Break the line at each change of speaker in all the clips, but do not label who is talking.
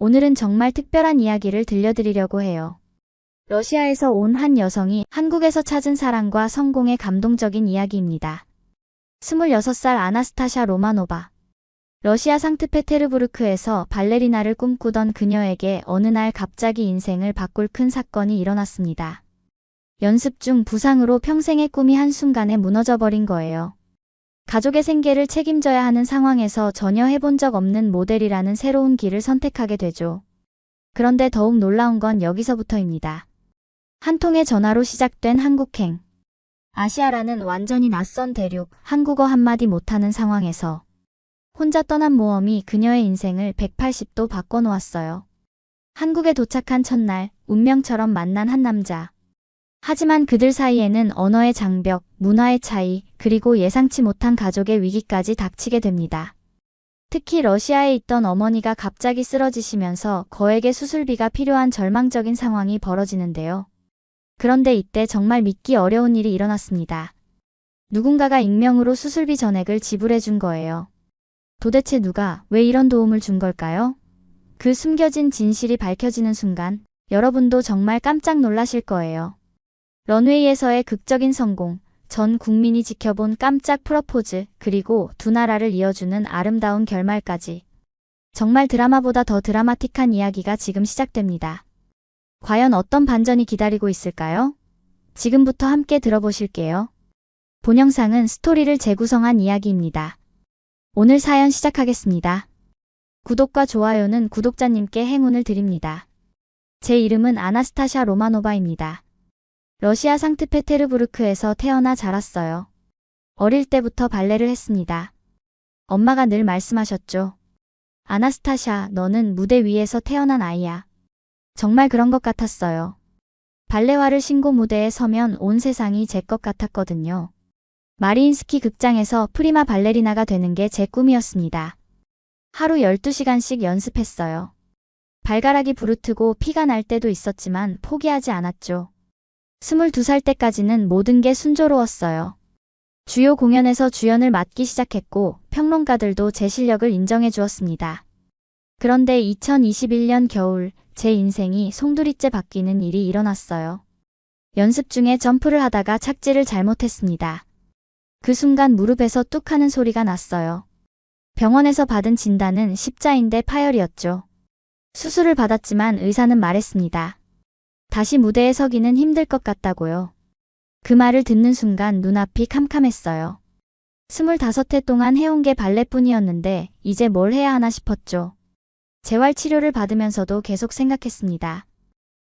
오늘은 정말 특별한 이야기를 들려드리려고 해요. 러시아에서 온 한 여성이 한국에서 찾은 사랑과 성공의 감동적인 이야기입니다. 26살 아나스타샤 로마노바. 러시아 상트페테르부르크에서 발레리나를 꿈꾸던 그녀에게 어느 날 갑자기 인생을 바꿀 큰 사건이 일어났습니다. 연습 중 부상으로 평생의 꿈이 한순간에 무너져버린 거예요. 가족의 생계를 책임져야 하는 상황에서 전혀 해본 적 없는 모델이라는 새로운 길을 선택하게 되죠. 그런데 더욱 놀라운 건 여기서부터입니다. 한 통의 전화로 시작된 한국행. 아시아라는 완전히 낯선 대륙, 한국어 한마디 못하는 상황에서 혼자 떠난 모험이 그녀의 인생을 180도 바꿔놓았어요. 한국에 도착한 첫날, 운명처럼 만난 한 남자. 하지만 그들 사이에는 언어의 장벽, 문화의 차이, 그리고 예상치 못한 가족의 위기까지 닥치게 됩니다. 특히 러시아에 있던 어머니가 갑자기 쓰러지시면서 거액의 수술비가 필요한 절망적인 상황이 벌어지는데요. 그런데 이때 정말 믿기 어려운 일이 일어났습니다. 누군가가 익명으로 수술비 전액을 지불해 준 거예요. 도대체 누가, 왜 이런 도움을 준 걸까요? 그 숨겨진 진실이 밝혀지는 순간 여러분도 정말 깜짝 놀라실 거예요. 런웨이에서의 극적인 성공, 전 국민이 지켜본 깜짝 프러포즈, 그리고 두 나라를 이어주는 아름다운 결말까지. 정말 드라마보다 더 드라마틱한 이야기가 지금 시작됩니다. 과연 어떤 반전이 기다리고 있을까요? 지금부터 함께 들어보실게요. 본 영상은 스토리를 재구성한 이야기입니다. 오늘 사연 시작하겠습니다. 구독과 좋아요는 구독자님께 행운을 드립니다. 제 이름은 아나스타샤 로마노바입니다. 러시아 상트페테르부르크에서 태어나 자랐어요. 어릴 때부터 발레를 했습니다. 엄마가 늘 말씀하셨죠. 아나스타샤, 너는 무대 위에서 태어난 아이야. 정말 그런 것 같았어요. 발레화를 신고 무대에 서면 온 세상이 제 것 같았거든요. 마리인스키 극장에서 프리마 발레리나가 되는 게 제 꿈이었습니다. 하루 12시간씩 연습했어요. 발가락이 부르트고 피가 날 때도 있었지만 포기하지 않았죠. 22살 때까지는 모든 게 순조로웠어요. 주요 공연에서 주연을 맡기 시작했고 평론가들도 제 실력을 인정해 주었습니다. 그런데 2021년 겨울 제 인생이 송두리째 바뀌는 일이 일어났어요. 연습 중에 점프를 하다가 착지를 잘못했습니다. 그 순간 무릎에서 뚝 하는 소리가 났어요. 병원에서 받은 진단은 십자인대 파열이었죠. 수술을 받았지만 의사는 말했습니다. 다시 무대에 서기는 힘들 것 같다고요. 그 말을 듣는 순간 눈앞이 캄캄했어요. 25회 동안 해온 게 발레뿐이었는데 이제 뭘 해야 하나 싶었죠. 재활치료를 받으면서도 계속 생각했습니다.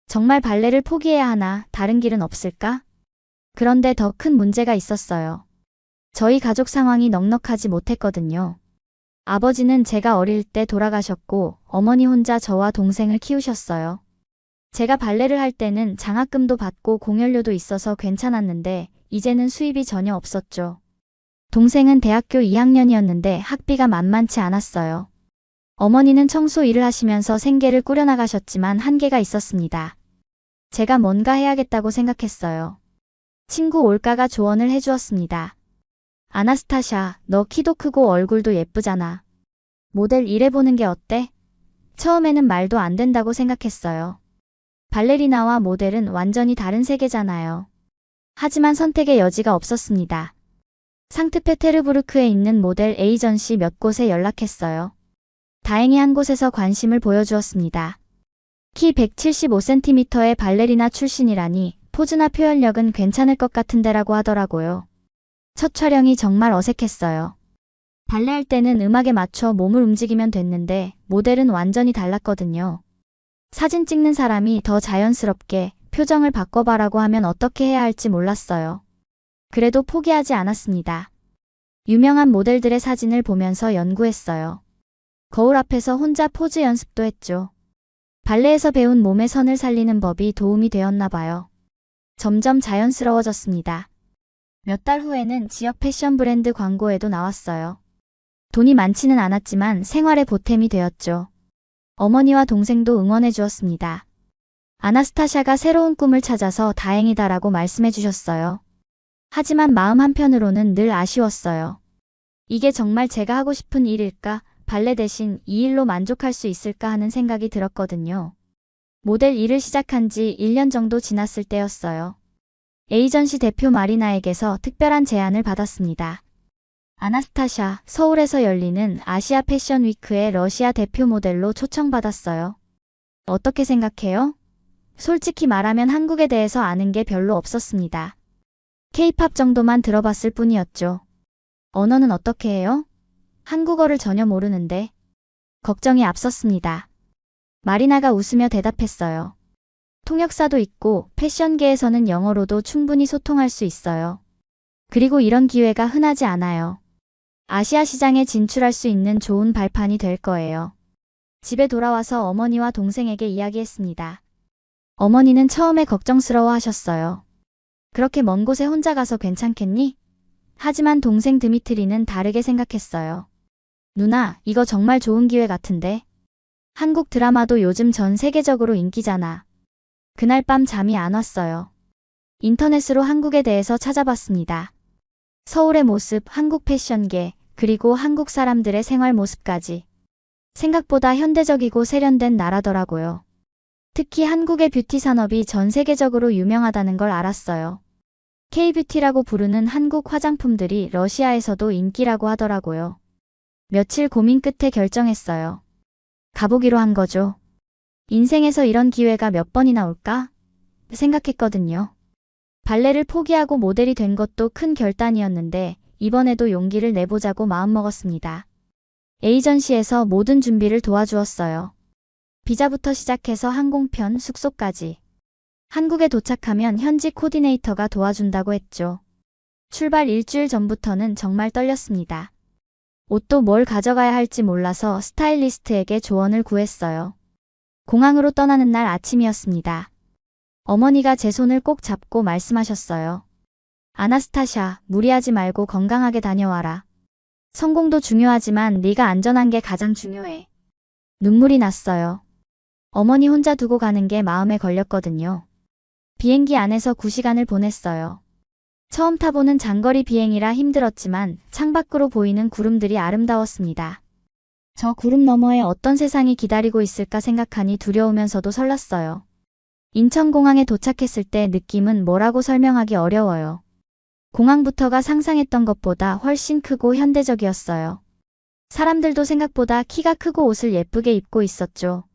정말 발레를 포기해야 하나, 다른 길은 없을까? 그런데 더 큰 문제가 있었어요. 저희 가족 상황이 넉넉하지 못했거든요. 아버지는 제가 어릴 때 돌아가셨고 어머니 혼자 저와 동생을 키우셨어요. 제가 발레를 할 때는 장학금도 받고 공연료도 있어서 괜찮았는데 이제는 수입이 전혀 없었죠. 동생은 대학교 2학년이었는데 학비가 만만치 않았어요. 어머니는 청소 일을 하시면서 생계를 꾸려나가셨지만 한계가 있었습니다. 제가 뭔가 해야겠다고 생각했어요. 친구 올가가 조언을 해주었습니다. 아나스타샤, 너 키도 크고 얼굴도 예쁘잖아. 모델 일해보는 게 어때? 처음에는 말도 안 된다고 생각했어요. 발레리나와 모델은 완전히 다른 세계잖아요. 하지만 선택의 여지가 없었습니다. 상트페테르부르크에 있는 모델 에이전시 몇 곳에 연락했어요. 다행히 한 곳에서 관심을 보여주었습니다. 키 175cm의 발레리나 출신이라니 포즈나 표현력은 괜찮을 것 같은데라고 하더라고요. 첫 촬영이 정말 어색했어요. 발레할 때는 음악에 맞춰 몸을 움직이면 됐는데 모델은 완전히 달랐거든요. 사진 찍는 사람이 더 자연스럽게 표정을 바꿔봐라고 하면 어떻게 해야 할지 몰랐어요. 그래도 포기하지 않았습니다. 유명한 모델들의 사진을 보면서 연구했어요. 거울 앞에서 혼자 포즈 연습도 했죠. 발레에서 배운 몸의 선을 살리는 법이 도움이 되었나 봐요. 점점 자연스러워졌습니다. 몇 달 후에는 지역 패션 브랜드 광고에도 나왔어요. 돈이 많지는 않았지만 생활의 보탬이 되었죠. 어머니와 동생도 응원해 주었습니다. 아나스타샤가 새로운 꿈을 찾아서 다행이다라고 말씀해 주셨어요. 하지만 마음 한편으로는 늘 아쉬웠어요. 이게 정말 제가 하고 싶은 일일까? 발레 대신 이 일로 만족할 수 있을까 하는 생각이 들었거든요. 모델 일을 시작한 지 1년 정도 지났을 때였어요. 에이전시 대표 마리나에게서 특별한 제안을 받았습니다. 아나스타샤, 서울에서 열리는 아시아 패션 위크의 러시아 대표 모델로 초청받았어요. 어떻게 생각해요? 솔직히 말하면 한국에 대해서 아는 게 별로 없었습니다. K-팝 정도만 들어봤을 뿐이었죠. 언어는 어떻게 해요? 한국어를 전혀 모르는데. 걱정이 앞섰습니다. 마리나가 웃으며 대답했어요. 통역사도 있고 패션계에서는 영어로도 충분히 소통할 수 있어요. 그리고 이런 기회가 흔하지 않아요. 아시아 시장에 진출할 수 있는 좋은 발판이 될 거예요. 집에 돌아와서 어머니와 동생에게 이야기했습니다. 어머니는 처음에 걱정스러워 하셨어요. 그렇게 먼 곳에 혼자 가서 괜찮겠니? 하지만 동생 드미트리는 다르게 생각했어요. 누나, 이거 정말 좋은 기회 같은데? 한국 드라마도 요즘 전 세계적으로 인기잖아. 그날 밤 잠이 안 왔어요. 인터넷으로 한국에 대해서 찾아봤습니다. 서울의 모습, 한국 패션계, 그리고 한국 사람들의 생활 모습까지. 생각보다 현대적이고 세련된 나라더라고요. 특히 한국의 뷰티 산업이 전 세계적으로 유명하다는 걸 알았어요. K-뷰티라고 부르는 한국 화장품들이 러시아에서도 인기라고 하더라고요. 며칠 고민 끝에 결정했어요. 가보기로 한 거죠. 인생에서 이런 기회가 몇 번이나 올까? 생각했거든요. 발레를 포기하고 모델이 된 것도 큰 결단이었는데 이번에도 용기를 내보자고 마음먹었습니다. 에이전시에서 모든 준비를 도와주었어요. 비자부터 시작해서 항공편, 숙소까지. 한국에 도착하면 현지 코디네이터가 도와준다고 했죠. 출발 일주일 전부터는 정말 떨렸습니다. 옷도 뭘 가져가야 할지 몰라서 스타일리스트에게 조언을 구했어요. 공항으로 떠나는 날 아침이었습니다. 어머니가 제 손을 꼭 잡고 말씀하셨어요. 아나스타샤, 무리하지 말고 건강하게 다녀와라. 성공도 중요하지만 네가 안전한 게 가장 중요해. 눈물이 났어요. 어머니 혼자 두고 가는 게 마음에 걸렸거든요. 비행기 안에서 9시간을 보냈어요. 처음 타보는 장거리 비행이라 힘들었지만 창밖으로 보이는 구름들이 아름다웠습니다. 저 구름 너머에 어떤 세상이 기다리고 있을까 생각하니 두려우면서도 설렜어요. 인천공항에 도착했을 때 느낌은 뭐라고 설명하기 어려워요. 공항부터가 상상했던 것보다 훨씬 크고 현대적이었어요. 사람들도 생각보다 키가 크고 옷을 예쁘게 입고 있었죠.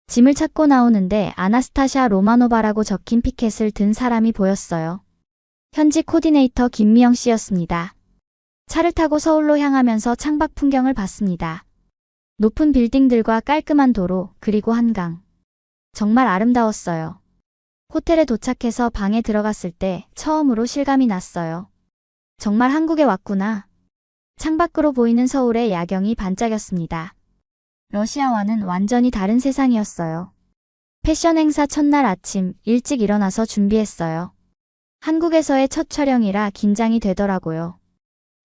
짐을 찾고 나오는데 아나스타샤 로마노바라고 적힌 피켓을 든 사람이 보였어요. 현지 코디네이터 김미영 씨였습니다. 차를 타고 서울로 향하면서 창밖 풍경을 봤습니다. 높은 빌딩들과 깔끔한 도로, 그리고 한강. 정말 아름다웠어요. 호텔에 도착해서 방에 들어갔을 때 처음으로 실감이 났어요. 정말 한국에 왔구나. 창밖으로 보이는 서울의 야경이 반짝였습니다. 러시아와는 완전히 다른 세상이었어요. 패션 행사 첫날 아침 일찍 일어나서 준비했어요. 한국에서의 첫 촬영이라 긴장이 되더라고요.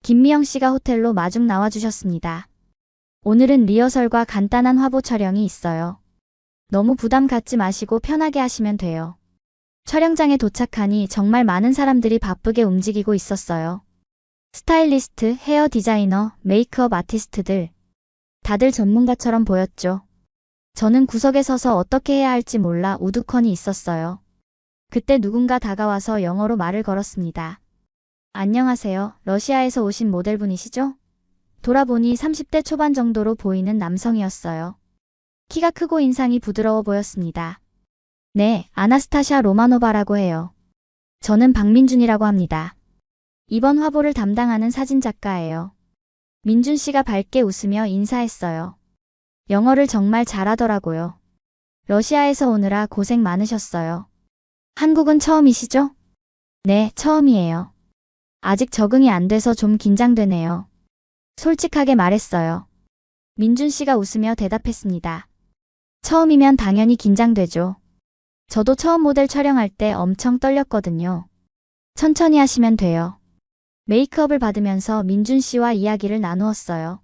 김미영 씨가 호텔로 마중 나와주셨습니다. 오늘은 리허설과 간단한 화보 촬영이 있어요. 너무 부담 갖지 마시고 편하게 하시면 돼요. 촬영장에 도착하니 정말 많은 사람들이 바쁘게 움직이고 있었어요. 스타일리스트, 헤어 디자이너, 메이크업 아티스트들. 다들 전문가처럼 보였죠. 저는 구석에 서서 어떻게 해야 할지 몰라 우두커니 있었어요. 그때 누군가 다가와서 영어로 말을 걸었습니다. 안녕하세요. 러시아에서 오신 모델분이시죠? 돌아보니 30대 초반 정도로 보이는 남성이었어요. 키가 크고 인상이 부드러워 보였습니다. 네, 아나스타샤 로마노바라고 해요. 저는 박민준이라고 합니다. 이번 화보를 담당하는 사진작가예요. 민준 씨가 밝게 웃으며 인사했어요. 영어를 정말 잘하더라고요. 러시아에서 오느라 고생 많으셨어요. 한국은 처음이시죠? 네, 처음이에요. 아직 적응이 안 돼서 좀 긴장되네요. 솔직하게 말했어요. 민준 씨가 웃으며 대답했습니다. 처음이면 당연히 긴장되죠. 저도 처음 모델 촬영할 때 엄청 떨렸거든요. 천천히 하시면 돼요. 메이크업을 받으면서 민준 씨와 이야기를 나누었어요.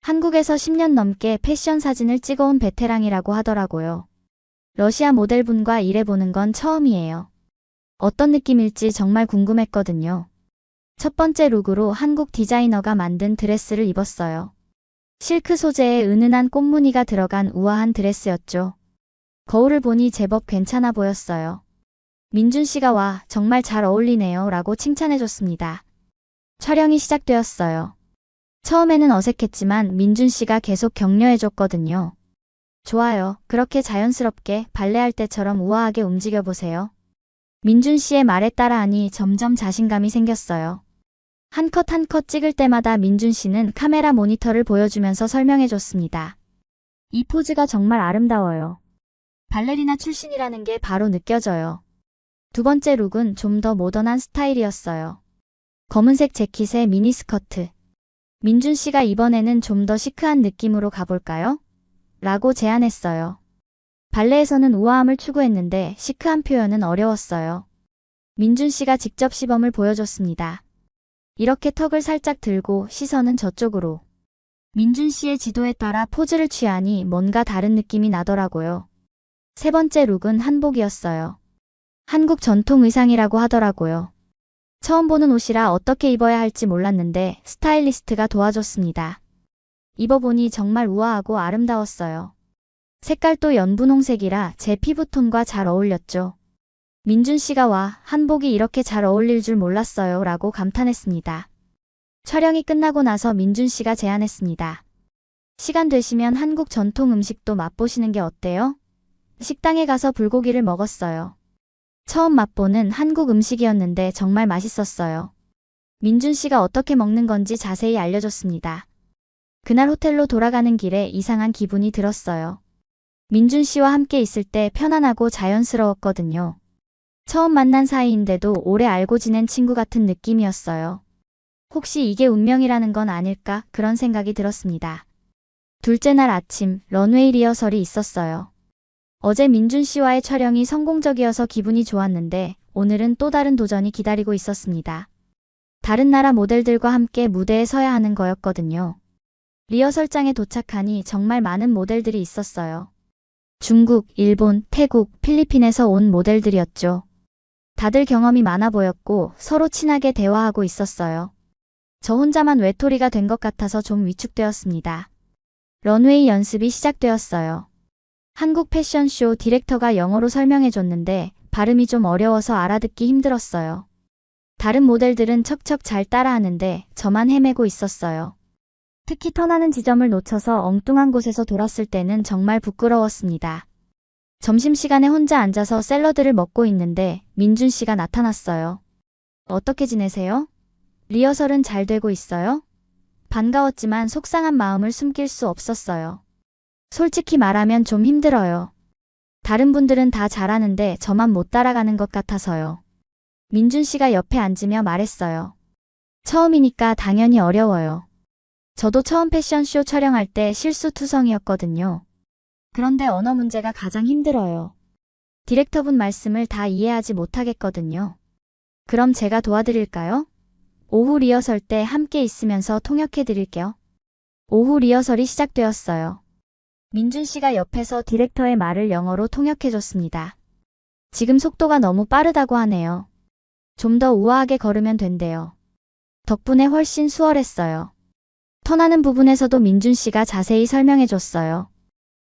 한국에서 10년 넘게 패션 사진을 찍어온 베테랑이라고 하더라고요. 러시아 모델분과 일해보는 건 처음이에요. 어떤 느낌일지 정말 궁금했거든요. 첫 번째 룩으로 한국 디자이너가 만든 드레스를 입었어요. 실크 소재에 은은한 꽃무늬가 들어간 우아한 드레스였죠. 거울을 보니 제법 괜찮아 보였어요. 민준 씨가 와, 정말 잘 어울리네요 라고 칭찬해줬습니다. 촬영이 시작되었어요. 처음에는 어색했지만 민준 씨가 계속 격려해줬거든요. 좋아요. 그렇게 자연스럽게 발레할 때처럼 우아하게 움직여보세요. 민준 씨의 말에 따라하니 점점 자신감이 생겼어요. 한 컷 한 컷 찍을 때마다 민준 씨는 카메라 모니터를 보여주면서 설명해줬습니다. 이 포즈가 정말 아름다워요. 발레리나 출신이라는 게 바로 느껴져요. 두 번째 룩은 좀 더 모던한 스타일이었어요. 검은색 재킷에 미니스커트. 민준 씨가 이번에는 좀 더 시크한 느낌으로 가볼까요? 라고 제안했어요. 발레에서는 우아함을 추구했는데 시크한 표현은 어려웠어요. 민준 씨가 직접 시범을 보여줬습니다. 이렇게 턱을 살짝 들고 시선은 저쪽으로. 민준 씨의 지도에 따라 포즈를 취하니 뭔가 다른 느낌이 나더라고요. 세 번째 룩은 한복이었어요. 한국 전통 의상이라고 하더라고요. 처음 보는 옷이라 어떻게 입어야 할지 몰랐는데 스타일리스트가 도와줬습니다. 입어보니 정말 우아하고 아름다웠어요. 색깔도 연분홍색이라 제 피부톤과 잘 어울렸죠. 민준 씨가 와, 한복이 이렇게 잘 어울릴 줄 몰랐어요 라고 감탄했습니다. 촬영이 끝나고 나서 민준 씨가 제안했습니다. 시간 되시면 한국 전통 음식도 맛보시는 게 어때요? 식당에 가서 불고기를 먹었어요. 처음 맛보는 한국 음식이었는데 정말 맛있었어요. 민준 씨가 어떻게 먹는 건지 자세히 알려줬습니다. 그날 호텔로 돌아가는 길에 이상한 기분이 들었어요. 민준 씨와 함께 있을 때 편안하고 자연스러웠거든요. 처음 만난 사이인데도 오래 알고 지낸 친구 같은 느낌이었어요. 혹시 이게 운명이라는 건 아닐까 그런 생각이 들었습니다. 둘째 날 아침 런웨이 리허설이 있었어요. 어제 민준 씨와의 촬영이 성공적이어서 기분이 좋았는데 오늘은 또 다른 도전이 기다리고 있었습니다. 다른 나라 모델들과 함께 무대에 서야 하는 거였거든요. 리허설장에 도착하니 정말 많은 모델들이 있었어요. 중국, 일본, 태국, 필리핀에서 온 모델들이었죠. 다들 경험이 많아 보였고 서로 친하게 대화하고 있었어요. 저 혼자만 외톨이가 된 것 같아서 좀 위축되었습니다. 런웨이 연습이 시작되었어요. 한국 패션쇼 디렉터가 영어로 설명해줬는데 발음이 좀 어려워서 알아듣기 힘들었어요. 다른 모델들은 척척 잘 따라하는데 저만 헤매고 있었어요. 특히 턴하는 지점을 놓쳐서 엉뚱한 곳에서 돌았을 때는 정말 부끄러웠습니다. 점심시간에 혼자 앉아서 샐러드를 먹고 있는데 민준 씨가 나타났어요. 어떻게 지내세요? 리허설은 잘 되고 있어요? 반가웠지만 속상한 마음을 숨길 수 없었어요. 솔직히 말하면 좀 힘들어요. 다른 분들은 다 잘하는데 저만 못 따라가는 것 같아서요. 민준 씨가 옆에 앉으며 말했어요. 처음이니까 당연히 어려워요. 저도 처음 패션쇼 촬영할 때 실수투성이었거든요. 그런데 언어 문제가 가장 힘들어요. 디렉터분 말씀을 다 이해하지 못하겠거든요. 그럼 제가 도와드릴까요? 오후 리허설 때 함께 있으면서 통역해드릴게요. 오후 리허설이 시작되었어요. 민준 씨가 옆에서 디렉터의 말을 영어로 통역해줬습니다. 지금 속도가 너무 빠르다고 하네요. 좀 더 우아하게 걸으면 된대요. 덕분에 훨씬 수월했어요. 턴하는 부분에서도 민준 씨가 자세히 설명해줬어요.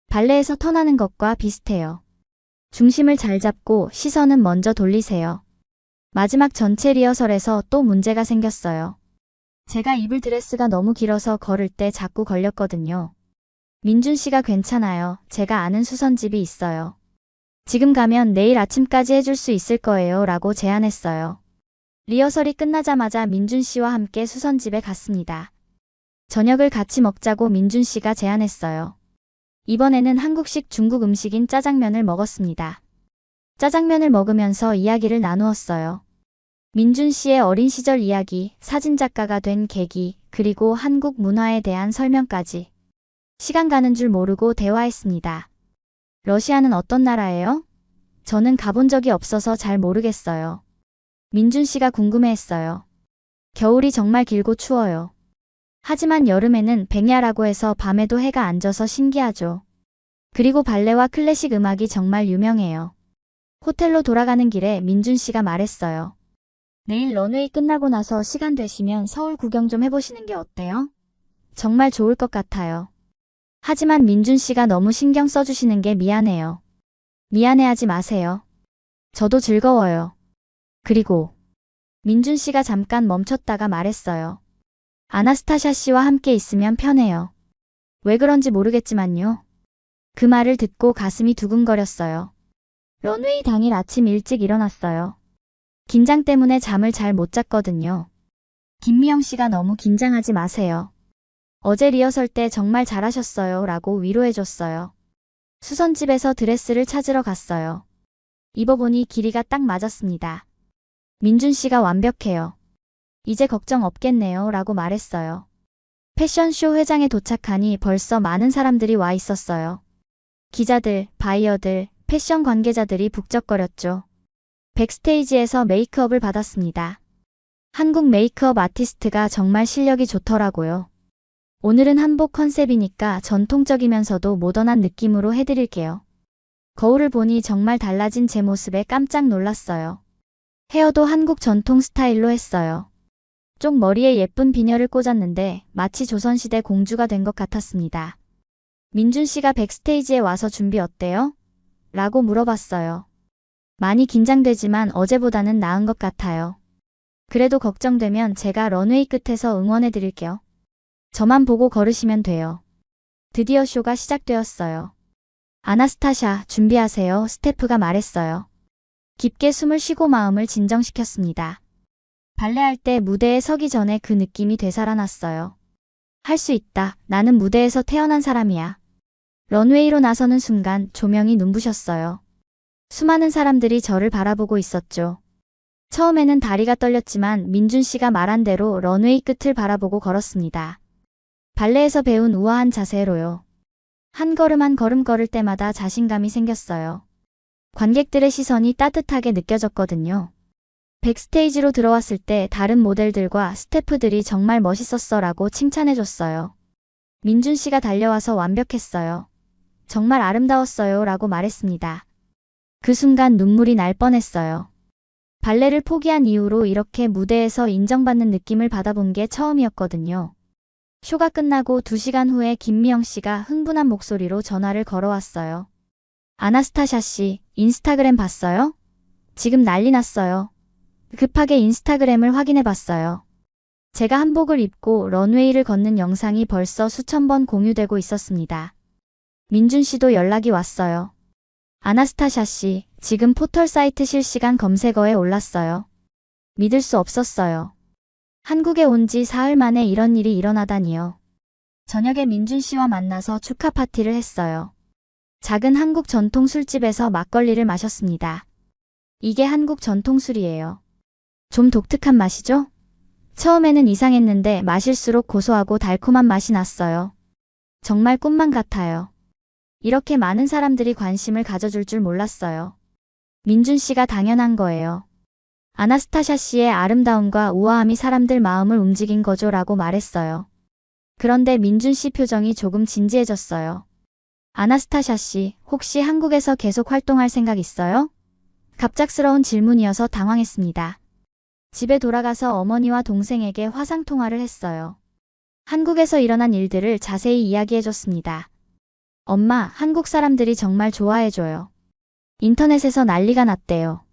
발레에서 턴하는 것과 비슷해요. 중심을 잘 잡고 시선은 먼저 돌리세요. 마지막 전체 리허설에서 또 문제가 생겼어요. 제가 입을 드레스가 너무 길어서 걸을 때 자꾸 걸렸거든요. 민준 씨가 괜찮아요. 제가 아는 수선집이 있어요. 지금 가면 내일 아침까지 해줄 수 있을 거예요 라고 제안했어요. 리허설이 끝나자마자 민준 씨와 함께 수선집에 갔습니다. 저녁을 같이 먹자고 민준 씨가 제안했어요. 이번에는 한국식 중국 음식인 짜장면을 먹었습니다. 짜장면을 먹으면서 이야기를 나누었어요. 민준 씨의 어린 시절 이야기, 사진작가가 된 계기, 그리고 한국 문화에 대한 설명까지. 시간 가는 줄 모르고 대화했습니다. 러시아는 어떤 나라예요? 저는 가본 적이 없어서 잘 모르겠어요. 민준 씨가 궁금해했어요. 겨울이 정말 길고 추워요. 하지만 여름에는 백야라고 해서 밤에도 해가 안 져서 신기하죠. 그리고 발레와 클래식 음악이 정말 유명해요. 호텔로 돌아가는 길에 민준 씨가 말했어요. 내일 런웨이 끝나고 나서 시간 되시면 서울 구경 좀 해보시는 게 어때요? 정말 좋을 것 같아요. 하지만 민준 씨가 너무 신경 써주시는 게 미안해요. 미안해하지 마세요. 저도 즐거워요. 그리고 민준 씨가 잠깐 멈췄다가 말했어요. 아나스타샤 씨와 함께 있으면 편해요. 왜 그런지 모르겠지만요. 그 말을 듣고 가슴이 두근거렸어요. 런웨이 당일 아침 일찍 일어났어요. 긴장 때문에 잠을 잘 못 잤거든요. 김미영 씨가 너무 긴장하지 마세요. 어제 리허설 때 정말 잘하셨어요 라고 위로해줬어요. 수선집에서 드레스를 찾으러 갔어요. 입어보니 길이가 딱 맞았습니다. 민준 씨가 완벽해요. 이제 걱정 없겠네요 라고 말했어요. 패션쇼 회장에 도착하니 벌써 많은 사람들이 와 있었어요. 기자들, 바이어들, 패션 관계자들이 북적거렸죠. 백스테이지에서 메이크업을 받았습니다. 한국 메이크업 아티스트가 정말 실력이 좋더라고요. 오늘은 한복 컨셉이니까 전통적이면서도 모던한 느낌으로 해드릴게요. 거울을 보니 정말 달라진 제 모습에 깜짝 놀랐어요. 헤어도 한국 전통 스타일로 했어요. 쪽 머리에 예쁜 비녀를 꽂았는데 마치 조선시대 공주가 된 것 같았습니다. 민준 씨가 백스테이지에 와서 준비 어때요? 라고 물어봤어요. 많이 긴장되지만 어제보다는 나은 것 같아요. 그래도 걱정되면 제가 런웨이 끝에서 응원해 드릴게요. 저만 보고 걸으시면 돼요. 드디어 쇼가 시작되었어요. 아나스타샤, 준비하세요. 스태프가 말했어요. 깊게 숨을 쉬고 마음을 진정시켰습니다. 발레할 때 무대에 서기 전에 그 느낌이 되살아났어요. 할 수 있다. 나는 무대에서 태어난 사람이야. 런웨이로 나서는 순간 조명이 눈부셨어요. 수많은 사람들이 저를 바라보고 있었죠. 처음에는 다리가 떨렸지만 민준 씨가 말한 대로 런웨이 끝을 바라보고 걸었습니다. 발레에서 배운 우아한 자세로요. 한 걸음 한 걸음 걸을 때마다 자신감이 생겼어요. 관객들의 시선이 따뜻하게 느껴졌거든요. 백스테이지로 들어왔을 때 다른 모델들과 스태프들이 정말 멋있었어 라고 칭찬해줬어요. 민준 씨가 달려와서 완벽했어요. 정말 아름다웠어요 라고 말했습니다. 그 순간 눈물이 날 뻔했어요. 발레를 포기한 이후로 이렇게 무대에서 인정받는 느낌을 받아본 게 처음이었거든요. 쇼가 끝나고 2시간 후에 김미영 씨가 흥분한 목소리로 전화를 걸어왔어요. 아나스타샤 씨, 인스타그램 봤어요? 지금 난리 났어요. 급하게 인스타그램을 확인해 봤어요. 제가 한복을 입고 런웨이를 걷는 영상이 벌써 수천 번 공유되고 있었습니다. 민준 씨도 연락이 왔어요. 아나스타샤 씨, 지금 포털 사이트 실시간 검색어에 올랐어요. 믿을 수 없었어요. 한국에 온 지 사흘 만에 이런 일이 일어나다니요. 저녁에 민준 씨와 만나서 축하 파티를 했어요. 작은 한국 전통 술집에서 막걸리를 마셨습니다. 이게 한국 전통 술이에요. 좀 독특한 맛이죠? 처음에는 이상했는데 마실수록 고소하고 달콤한 맛이 났어요. 정말 꿈만 같아요. 이렇게 많은 사람들이 관심을 가져줄 줄 몰랐어요. 민준 씨가 당연한 거예요. 아나스타샤 씨의 아름다움과 우아함이 사람들 마음을 움직인 거죠 라고 말했어요. 그런데 민준 씨 표정이 조금 진지해졌어요. 아나스타샤 씨, 혹시 한국에서 계속 활동할 생각 있어요? 갑작스러운 질문이어서 당황했습니다. 집에 돌아가서 어머니와 동생에게 화상통화를 했어요. 한국에서 일어난 일들을 자세히 이야기해줬습니다. 엄마, 한국 사람들이 정말 좋아해줘요. 인터넷에서 난리가 났대요.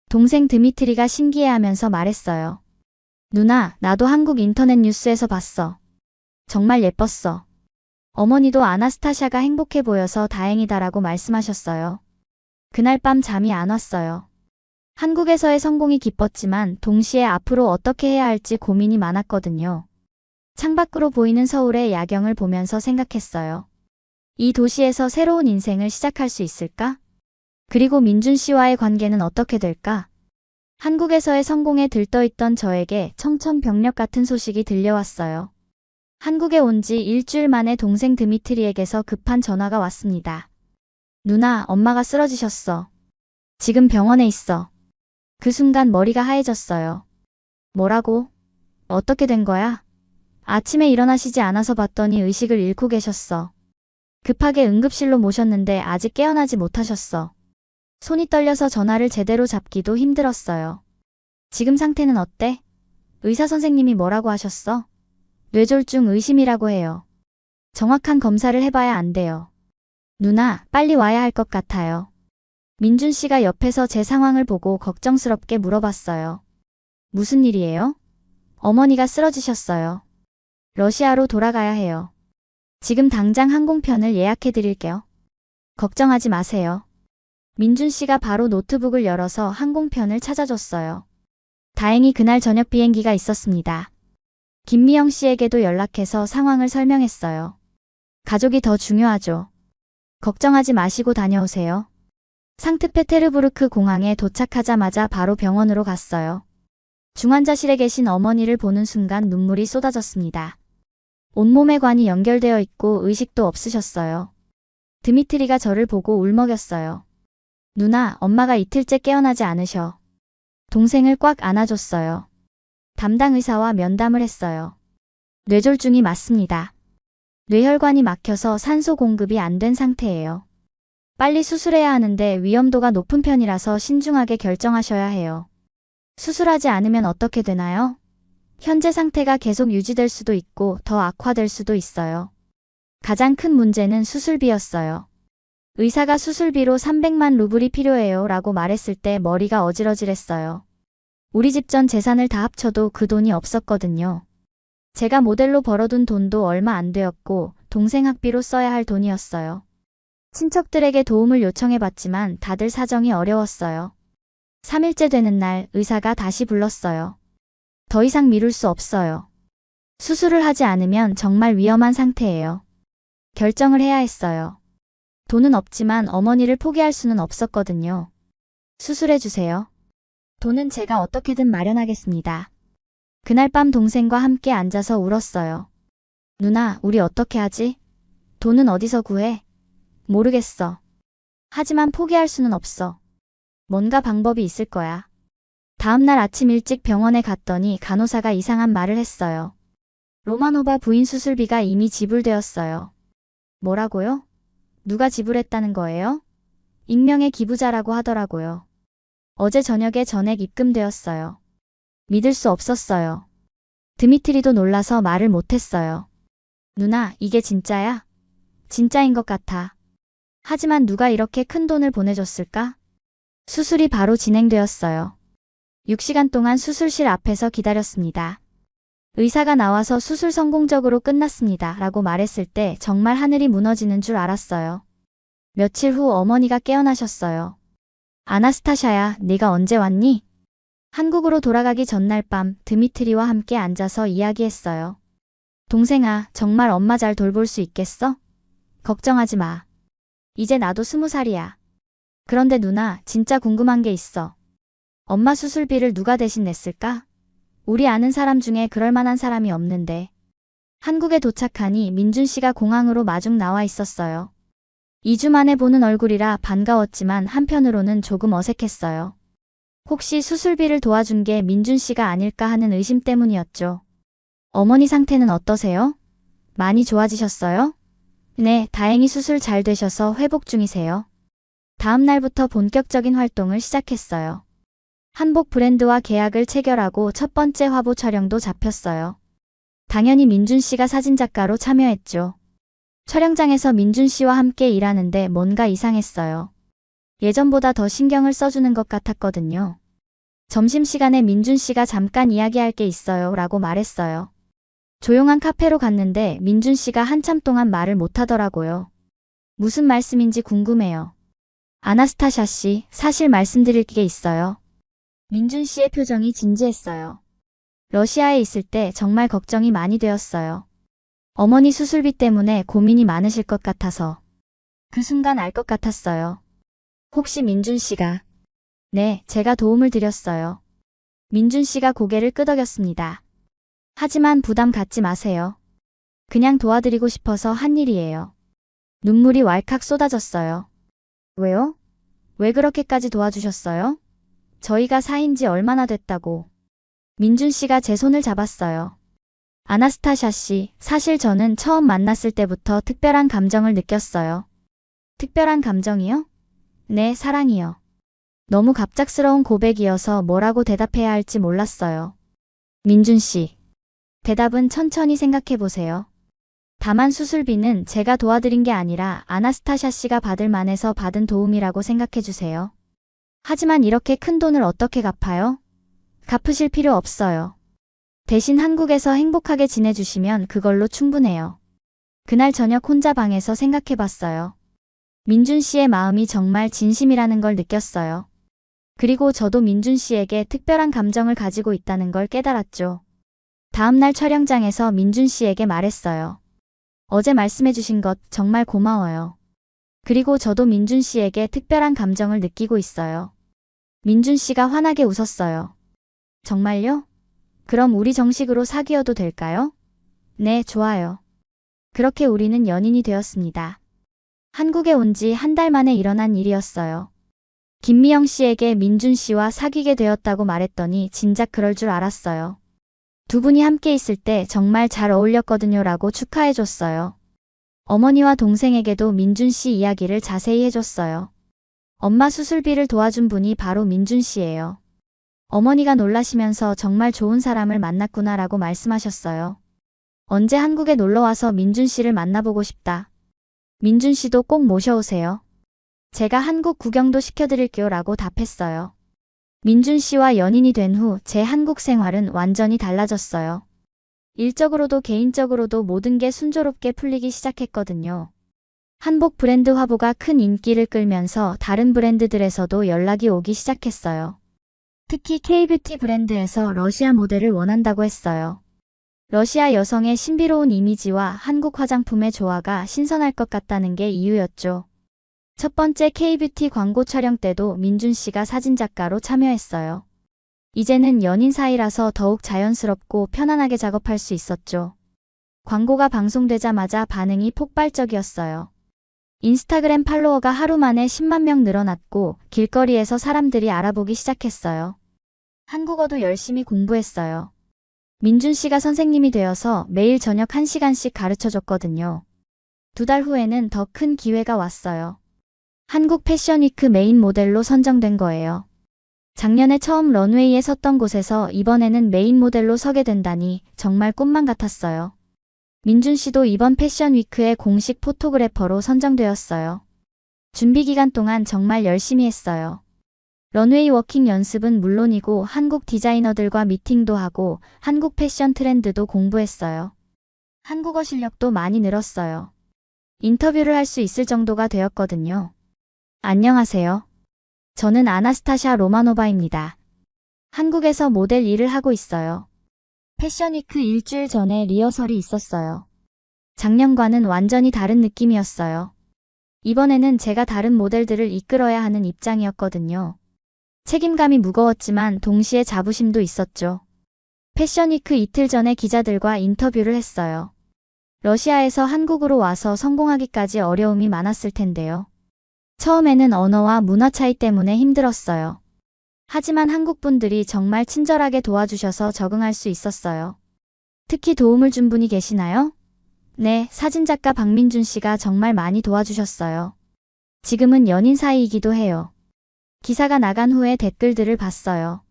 동생 드미트리가 신기해하면서 말했어요. 누나, 나도 한국 인터넷 뉴스에서 봤어. 정말 예뻤어. 어머니도 아나스타샤가 행복해 보여서 다행이다라고 말씀하셨어요. 그날 밤 잠이 안 왔어요. 한국에서의 성공이 기뻤지만 동시에 앞으로 어떻게 해야 할지 고민이 많았거든요. 창밖으로 보이는 서울의 야경을 보면서 생각했어요. 이 도시에서 새로운 인생을 시작할 수 있을까? 그리고 민준 씨와의 관계는 어떻게 될까? 한국에서의 성공에 들떠있던 저에게 청천벽력 같은 소식이 들려왔어요. 한국에 온 지 일주일 만에 동생 드미트리에게서 급한 전화가 왔습니다. 누나, 엄마가 쓰러지셨어. 지금 병원에 있어. 그 순간 머리가 하얘졌어요. 뭐라고? 어떻게 된 거야? 아침에 일어나시지 않아서 봤더니 의식을 잃고 계셨어. 급하게 응급실로 모셨는데 아직 깨어나지 못하셨어. 손이 떨려서 전화를 제대로 잡기도 힘들었어요. 지금 상태는 어때? 의사 선생님이 뭐라고 하셨어? 뇌졸중 의심이라고 해요. 정확한 검사를 해봐야 안 돼요. 누나, 빨리 와야 할 것 같아요. 민준 씨가 옆에서 제 상황을 보고 걱정스럽게 물어봤어요. 무슨 일이에요? 어머니가 쓰러지셨어요. 러시아로 돌아가야 해요. 지금 당장 항공편을 예약해 드릴게요. 걱정하지 마세요. 민준 씨가 바로 노트북을 열어서 항공편을 찾아줬어요. 다행히 그날 저녁 비행기가 있었습니다. 김미영 씨에게도 연락해서 상황을 설명했어요. 가족이 더 중요하죠. 걱정하지 마시고 다녀오세요. 상트페테르부르크 공항에 도착하자마자 바로 병원으로 갔어요. 중환자실에 계신 어머니를 보는 순간 눈물이 쏟아졌습니다. 온몸에 관이 연결되어 있고 의식도 없으셨어요. 드미트리가 저를 보고 울먹였어요. 누나, 엄마가 이틀째 깨어나지 않으셔. 동생을 꽉 안아줬어요. 담당 의사와 면담을 했어요. 뇌졸중이 맞습니다. 뇌혈관이 막혀서 산소 공급이 안 된 상태예요. 빨리 수술해야 하는데 위험도가 높은 편이라서 신중하게 결정하셔야 해요. 수술하지 않으면 어떻게 되나요? 현재 상태가 계속 유지될 수도 있고 더 악화될 수도 있어요. 가장 큰 문제는 수술비였어요. 의사가 수술비로 300만 루블이 필요해요 라고 말했을 때 머리가 어질어질했어요. 우리 집 전 재산을 다 합쳐도 그 돈이 없었거든요. 제가 모델로 벌어둔 돈도 얼마 안 되었고 동생 학비로 써야 할 돈이었어요. 친척들에게 도움을 요청해봤지만 다들 사정이 어려웠어요. 3일째 되는 날 의사가 다시 불렀어요. 더 이상 미룰 수 없어요. 수술을 하지 않으면 정말 위험한 상태예요. 결정을 해야 했어요. 돈은 없지만 어머니를 포기할 수는 없었거든요. 수술해주세요. 돈은 제가 어떻게든 마련하겠습니다. 그날 밤 동생과 함께 앉아서 울었어요. 누나, 우리 어떻게 하지? 돈은 어디서 구해? 모르겠어. 하지만 포기할 수는 없어. 뭔가 방법이 있을 거야. 다음날 아침 일찍 병원에 갔더니 간호사가 이상한 말을 했어요. 로마노바 부인 수술비가 이미 지불되었어요. 뭐라고요? 누가 지불했다는 거예요? 익명의 기부자라고 하더라고요. 어제 저녁에 전액 입금되었어요. 믿을 수 없었어요. 드미트리도 놀라서 말을 못했어요. 누나, 이게 진짜야? 진짜인 것 같아. 하지만 누가 이렇게 큰 돈을 보내줬을까? 수술이 바로 진행되었어요. 6시간 동안 수술실 앞에서 기다렸습니다. 의사가 나와서 수술 성공적으로 끝났습니다 라고 말했을 때 정말 하늘이 무너지는 줄 알았어요. 며칠 후 어머니가 깨어나셨어요. 아나스타샤야, 네가 언제 왔니? 한국으로 돌아가기 전날 밤 드미트리와 함께 앉아서 이야기했어요. 동생아, 정말 엄마 잘 돌볼 수 있겠어? 걱정하지 마. 이제 나도 20살이야. 그런데 누나, 진짜 궁금한 게 있어. 엄마 수술비를 누가 대신 냈을까? 우리 아는 사람 중에 그럴 만한 사람이 없는데. 한국에 도착하니 민준 씨가 공항으로 마중 나와 있었어요. 2주 만에 보는 얼굴이라 반가웠지만 한편으로는 조금 어색했어요. 혹시 수술비를 도와준 게 민준 씨가 아닐까 하는 의심 때문이었죠. 어머니 상태는 어떠세요? 많이 좋아지셨어요? 네, 다행히 수술 잘 되셔서 회복 중이세요. 다음 날부터 본격적인 활동을 시작했어요. 한복 브랜드와 계약을 체결하고 첫 번째 화보 촬영도 잡혔어요. 당연히 민준 씨가 사진작가로 참여했죠. 촬영장에서 민준 씨와 함께 일하는데 뭔가 이상했어요. 예전보다 더 신경을 써주는 것 같았거든요. 점심시간에 민준 씨가 잠깐 이야기할 게 있어요 라고 말했어요. 조용한 카페로 갔는데 민준 씨가 한참 동안 말을 못하더라고요. 무슨 말씀인지 궁금해요. 아나스타샤 씨, 사실 말씀드릴 게 있어요. 민준 씨의 표정이 진지했어요. 러시아에 있을 때 정말 걱정이 많이 되었어요. 어머니 수술비 때문에 고민이 많으실 것 같아서. 그 순간 알 것 같았어요. 혹시 민준 씨가? 네, 제가 도움을 드렸어요. 민준 씨가 고개를 끄덕였습니다. 하지만 부담 갖지 마세요. 그냥 도와드리고 싶어서 한 일이에요. 눈물이 왈칵 쏟아졌어요. 왜요? 왜 그렇게까지 도와주셨어요? 저희가 사귄 지 얼마나 됐다고. 민준 씨가 제 손을 잡았어요. 아나스타샤 씨, 사실 저는 처음 만났을 때부터 특별한 감정을 느꼈어요. 특별한 감정이요? 네, 사랑이요. 너무 갑작스러운 고백이어서 뭐라고 대답해야 할지 몰랐어요. 민준 씨. 대답은 천천히 생각해 보세요. 다만 수술비는 제가 도와드린 게 아니라 아나스타샤 씨가 받을 만해서 받은 도움이라고 생각해 주세요. 하지만 이렇게 큰 돈을 어떻게 갚아요? 갚으실 필요 없어요. 대신 한국에서 행복하게 지내주시면 그걸로 충분해요. 그날 저녁 혼자 방에서 생각해 봤어요. 민준 씨의 마음이 정말 진심이라는 걸 느꼈어요. 그리고 저도 민준 씨에게 특별한 감정을 가지고 있다는 걸 깨달았죠. 다음날 촬영장에서 민준 씨에게 말했어요. 어제 말씀해 주신 것 정말 고마워요. 그리고 저도 민준 씨에게 특별한 감정을 느끼고 있어요. 민준 씨가 환하게 웃었어요. 정말요? 그럼 우리 정식으로 사귀어도 될까요? 네, 좋아요. 그렇게 우리는 연인이 되었습니다. 한국에 온 지 한 달 만에 일어난 일이었어요. 김미영 씨에게 민준 씨와 사귀게 되었다고 말했더니 진작 그럴 줄 알았어요. 두 분이 함께 있을 때 정말 잘 어울렸거든요 라고 축하해줬어요. 어머니와 동생에게도 민준 씨 이야기를 자세히 해줬어요. 엄마 수술비를 도와준 분이 바로 민준 씨예요. 어머니가 놀라시면서 정말 좋은 사람을 만났구나라고 말씀하셨어요. 언제 한국에 놀러와서 민준 씨를 만나보고 싶다. 민준 씨도 꼭 모셔오세요. 제가 한국 구경도 시켜드릴게요 라고 답했어요. 민준 씨와 연인이 된 후 제 한국 생활은 완전히 달라졌어요. 일적으로도 개인적으로도 모든 게 순조롭게 풀리기 시작했거든요. 한복 브랜드 화보가 큰 인기를 끌면서 다른 브랜드들에서도 연락이 오기 시작했어요. 특히 K뷰티 브랜드에서 러시아 모델을 원한다고 했어요. 러시아 여성의 신비로운 이미지와 한국 화장품의 조화가 신선할 것 같다는 게 이유였죠. 첫 번째 K뷰티 광고 촬영 때도 민준 씨가 사진작가로 참여했어요. 이제는 연인 사이라서 더욱 자연스럽고 편안하게 작업할 수 있었죠. 광고가 방송되자마자 반응이 폭발적이었어요. 인스타그램 팔로워가 하루 만에 10만 명 늘어났고 길거리에서 사람들이 알아보기 시작했어요. 한국어도 열심히 공부했어요. 민준 씨가 선생님이 되어서 매일 저녁 1시간씩 가르쳐줬거든요. 2달 후에는 더 큰 기회가 왔어요. 한국 패션위크 메인 모델로 선정된 거예요. 작년에 처음 런웨이에 섰던 곳에서 이번에는 메인 모델로 서게 된다니 정말 꿈만 같았어요. 민준 씨도 이번 패션위크의 공식 포토그래퍼로 선정되었어요. 준비 기간 동안 정말 열심히 했어요. 런웨이 워킹 연습은 물론이고 한국 디자이너들과 미팅도 하고 한국 패션 트렌드도 공부했어요. 한국어 실력도 많이 늘었어요. 인터뷰를 할 수 있을 정도가 되었거든요. 안녕하세요. 저는 아나스타샤 로마노바입니다. 한국에서 모델 일을 하고 있어요. 패션위크 일주일 전에 리허설이 있었어요. 작년과는 완전히 다른 느낌이었어요. 이번에는 제가 다른 모델들을 이끌어야 하는 입장이었거든요. 책임감이 무거웠지만 동시에 자부심도 있었죠. 패션위크 이틀 전에 기자들과 인터뷰를 했어요. 러시아에서 한국으로 와서 성공하기까지 어려움이 많았을 텐데요. 처음에는 언어와 문화 차이 때문에 힘들었어요. 하지만 한국 분들이 정말 친절하게 도와주셔서 적응할 수 있었어요. 특히 도움을 준 분이 계시나요? 네, 사진작가 박민준 씨가 정말 많이 도와주셨어요. 지금은 연인 사이이기도 해요. 기사가 나간 후에 댓글들을 봤어요.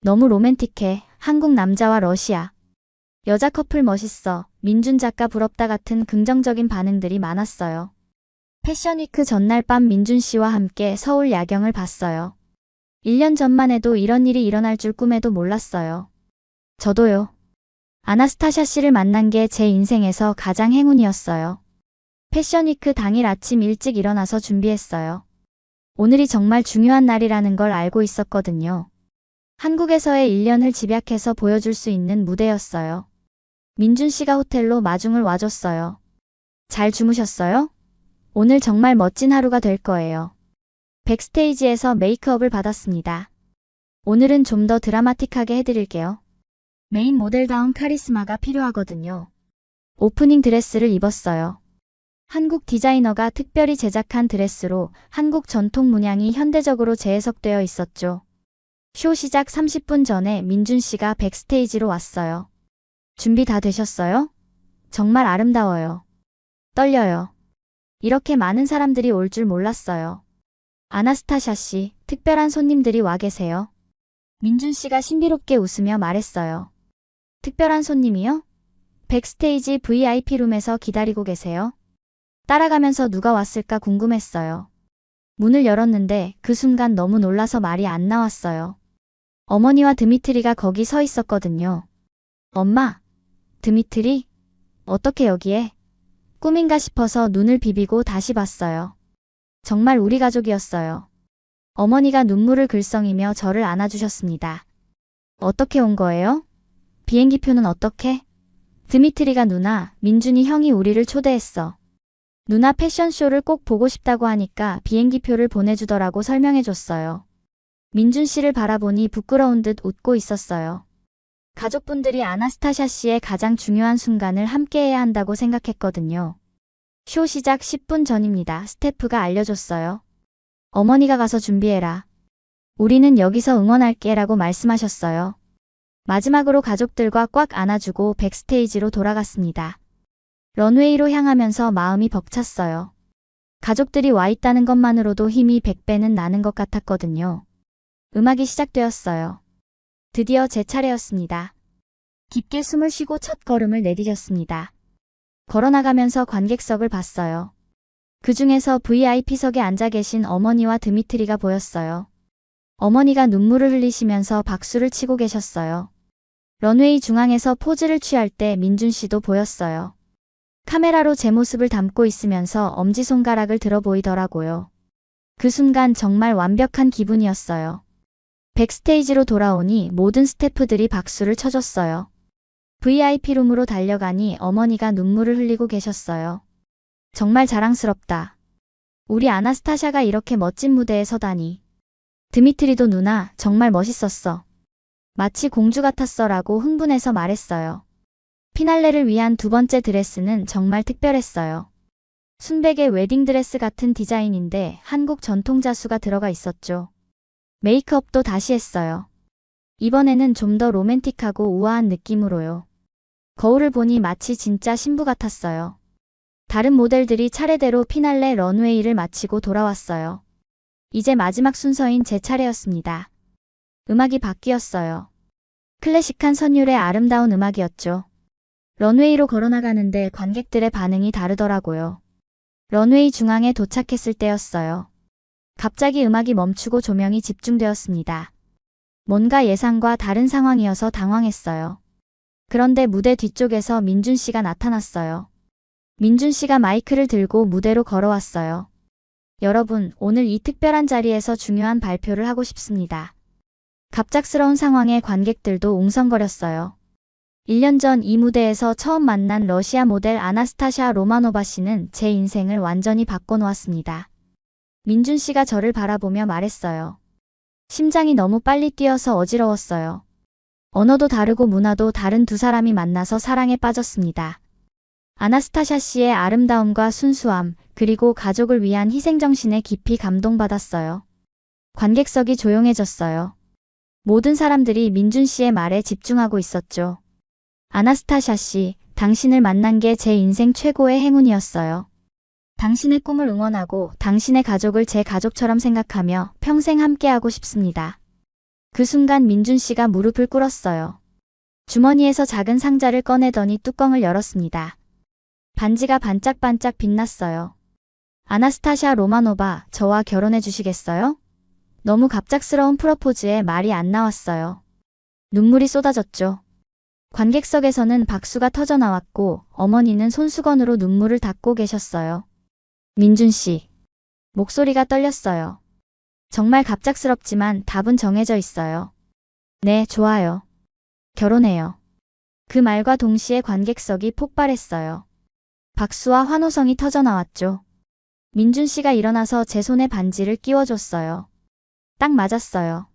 너무 로맨틱해. 한국 남자와 러시아. 여자 커플 멋있어. 민준 작가 부럽다 같은 긍정적인 반응들이 많았어요. 패션위크 전날 밤 민준 씨와 함께 서울 야경을 봤어요. 1년 전만 해도 이런 일이 일어날 줄 꿈에도 몰랐어요. 저도요. 아나스타샤 씨를 만난 게 제 인생에서 가장 행운이었어요. 패션위크 당일 아침 일찍 일어나서 준비했어요. 오늘이 정말 중요한 날이라는 걸 알고 있었거든요. 한국에서의 1년을 집약해서 보여줄 수 있는 무대였어요. 민준 씨가 호텔로 마중을 와줬어요. 잘 주무셨어요? 오늘 정말 멋진 하루가 될 거예요. 백스테이지에서 메이크업을 받았습니다. 오늘은 좀 더 드라마틱하게 해드릴게요. 메인 모델다운 카리스마가 필요하거든요. 오프닝 드레스를 입었어요. 한국 디자이너가 특별히 제작한 드레스로 한국 전통 문양이 현대적으로 재해석되어 있었죠. 쇼 시작 30분 전에 민준 씨가 백스테이지로 왔어요. 준비 다 되셨어요? 정말 아름다워요. 떨려요. 이렇게 많은 사람들이 올 줄 몰랐어요. 아나스타샤 씨, 특별한 손님들이 와 계세요. 민준 씨가 신비롭게 웃으며 말했어요. 특별한 손님이요? 백스테이지 VIP룸에서 기다리고 계세요. 따라가면서 누가 왔을까 궁금했어요. 문을 열었는데 그 순간 너무 놀라서 말이 안 나왔어요. 어머니와 드미트리가 거기 서 있었거든요. 엄마, 드미트리? 어떻게 여기에? 꿈인가 싶어서 눈을 비비고 다시 봤어요. 정말 우리 가족이었어요. 어머니가 눈물을 글썽이며 저를 안아주셨습니다. 어떻게 온 거예요? 비행기표는 어떻게? 드미트리가 누나, 민준이 형이 우리를 초대했어. 누나 패션쇼를 꼭 보고 싶다고 하니까 비행기표를 보내주더라고 설명해줬어요. 민준 씨를 바라보니 부끄러운 듯 웃고 있었어요. 가족분들이 아나스타샤 씨의 가장 중요한 순간을 함께해야 한다고 생각했거든요. 쇼 시작 10분 전입니다. 스태프가 알려줬어요. 어머니가 가서 준비해라. 우리는 여기서 응원할게 라고 말씀하셨어요. 마지막으로 가족들과 꽉 안아주고 백스테이지로 돌아갔습니다. 런웨이로 향하면서 마음이 벅찼어요. 가족들이 와 있다는 것만으로도 힘이 100배는 나는 것 같았거든요. 음악이 시작되었어요. 드디어 제 차례였습니다. 깊게 숨을 쉬고 첫 걸음을 내디뎠습니다. 걸어나가면서 관객석을 봤어요. 그 중에서 VIP석에 앉아 계신 어머니와 드미트리가 보였어요. 어머니가 눈물을 흘리시면서 박수를 치고 계셨어요. 런웨이 중앙에서 포즈를 취할 때 민준 씨도 보였어요. 카메라로 제 모습을 담고 있으면서 엄지손가락을 들어 보이더라고요. 그 순간 정말 완벽한 기분이었어요. 백스테이지로 돌아오니 모든 스태프들이 박수를 쳐줬어요. VIP룸으로 달려가니 어머니가 눈물을 흘리고 계셨어요. 정말 자랑스럽다. 우리 아나스타샤가 이렇게 멋진 무대에 서다니. 드미트리도 누나 정말 멋있었어. 마치 공주 같았어 라고 흥분해서 말했어요. 피날레를 위한 두 번째 드레스는 정말 특별했어요. 순백의 웨딩드레스 같은 디자인인데 한국 전통 자수가 들어가 있었죠. 메이크업도 다시 했어요. 이번에는 좀 더 로맨틱하고 우아한 느낌으로요. 거울을 보니 마치 진짜 신부 같았어요. 다른 모델들이 차례대로 피날레 런웨이를 마치고 돌아왔어요. 이제 마지막 순서인 제 차례였습니다. 음악이 바뀌었어요. 클래식한 선율의 아름다운 음악이었죠. 런웨이로 걸어나가는데 관객들의 반응이 다르더라고요. 런웨이 중앙에 도착했을 때였어요. 갑자기 음악이 멈추고 조명이 집중되었습니다. 뭔가 예상과 다른 상황이어서 당황했어요. 그런데 무대 뒤쪽에서 민준 씨가 나타났어요. 민준 씨가 마이크를 들고 무대로 걸어왔어요. 여러분, 오늘 이 특별한 자리에서 중요한 발표를 하고 싶습니다. 갑작스러운 상황에 관객들도 웅성거렸어요. 1년 전 이 무대에서 처음 만난 러시아 모델 아나스타샤 로마노바 씨는 제 인생을 완전히 바꿔놓았습니다. 민준 씨가 저를 바라보며 말했어요. 심장이 너무 빨리 뛰어서 어지러웠어요. 언어도 다르고 문화도 다른 두 사람이 만나서 사랑에 빠졌습니다. 아나스타샤 씨의 아름다움과 순수함, 그리고 가족을 위한 희생정신에 깊이 감동받았어요. 관객석이 조용해졌어요. 모든 사람들이 민준 씨의 말에 집중하고 있었죠. 아나스타샤 씨, 당신을 만난 게 제 인생 최고의 행운이었어요. 당신의 꿈을 응원하고 당신의 가족을 제 가족처럼 생각하며 평생 함께하고 싶습니다. 그 순간 민준 씨가 무릎을 꿇었어요. 주머니에서 작은 상자를 꺼내더니 뚜껑을 열었습니다. 반지가 반짝반짝 빛났어요. 아나스타샤 로마노바, 저와 결혼해 주시겠어요? 너무 갑작스러운 프러포즈에 말이 안 나왔어요. 눈물이 쏟아졌죠. 관객석에서는 박수가 터져나왔고 어머니는 손수건으로 눈물을 닦고 계셨어요. 민준 씨. 목소리가 떨렸어요. 정말 갑작스럽지만 답은 정해져 있어요. 네, 좋아요. 결혼해요. 그 말과 동시에 관객석이 폭발했어요. 박수와 환호성이 터져나왔죠. 민준 씨가 일어나서 제 손에 반지를 끼워줬어요. 딱 맞았어요.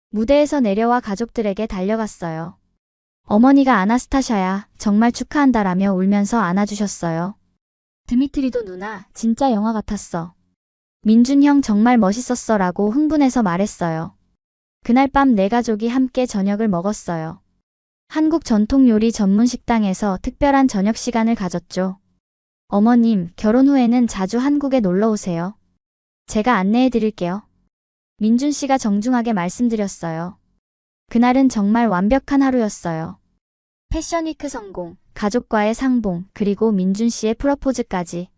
무대에서 내려와 가족들에게 달려갔어요. 어머니가 아나스타샤야, 정말 축하한다라며 울면서 안아주셨어요. 드미트리도 누나, 진짜 영화 같았어. 민준 형 정말 멋있었어 라고 흥분해서 말했어요. 그날 밤 내 가족이 함께 저녁을 먹었어요. 한국 전통 요리 전문 식당에서 특별한 저녁 시간을 가졌죠. 어머님, 결혼 후에는 자주 한국에 놀러 오세요. 제가 안내해 드릴게요. 민준 씨가 정중하게 말씀드렸어요. 그날은 정말 완벽한 하루였어요. 패션위크 성공, 가족과의 상봉, 그리고 민준 씨의 프러포즈까지.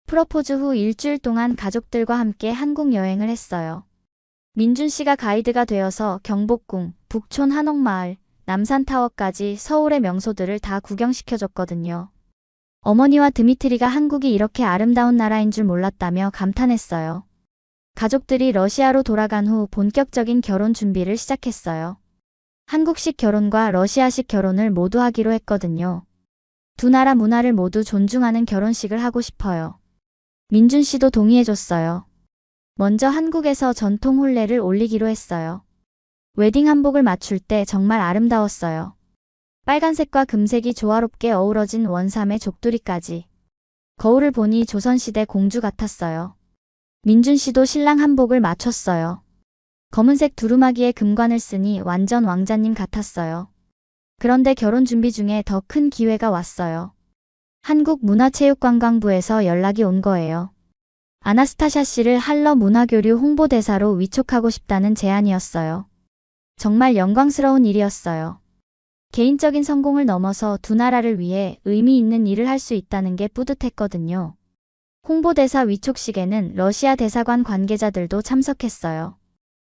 프러포즈 후 일주일 동안 가족들과 함께 한국 여행을 했어요. 민준 씨가 가이드가 되어서 경복궁, 북촌 한옥마을, 남산타워까지 서울의 명소들을 다 구경시켜줬거든요. 어머니와 드미트리가 한국이 이렇게 아름다운 나라인 줄 몰랐다며 감탄했어요. 가족들이 러시아로 돌아간 후 본격적인 결혼 준비를 시작했어요. 한국식 결혼과 러시아식 결혼을 모두 하기로 했거든요. 두 나라 문화를 모두 존중하는 결혼식을 하고 싶어요. 민준 씨도 동의해줬어요. 먼저 한국에서 전통 혼례를 올리기로 했어요. 웨딩 한복을 맞출 때 정말 아름다웠어요. 빨간색과 금색이 조화롭게 어우러진 원삼의 족두리까지. 거울을 보니 조선시대 공주 같았어요. 민준 씨도 신랑 한복을 맞췄어요. 검은색 두루마기에 금관을 쓰니 완전 왕자님 같았어요. 그런데 결혼 준비 중에 더 큰 기회가 왔어요. 한국문화체육관광부에서 연락이 온 거예요. 아나스타샤 씨를 한러 문화교류 홍보대사로 위촉하고 싶다는 제안이었어요. 정말 영광스러운 일이었어요. 개인적인 성공을 넘어서 두 나라를 위해 의미 있는 일을 할 수 있다는 게 뿌듯했거든요. 홍보대사 위촉식에는 러시아 대사관 관계자들도 참석했어요.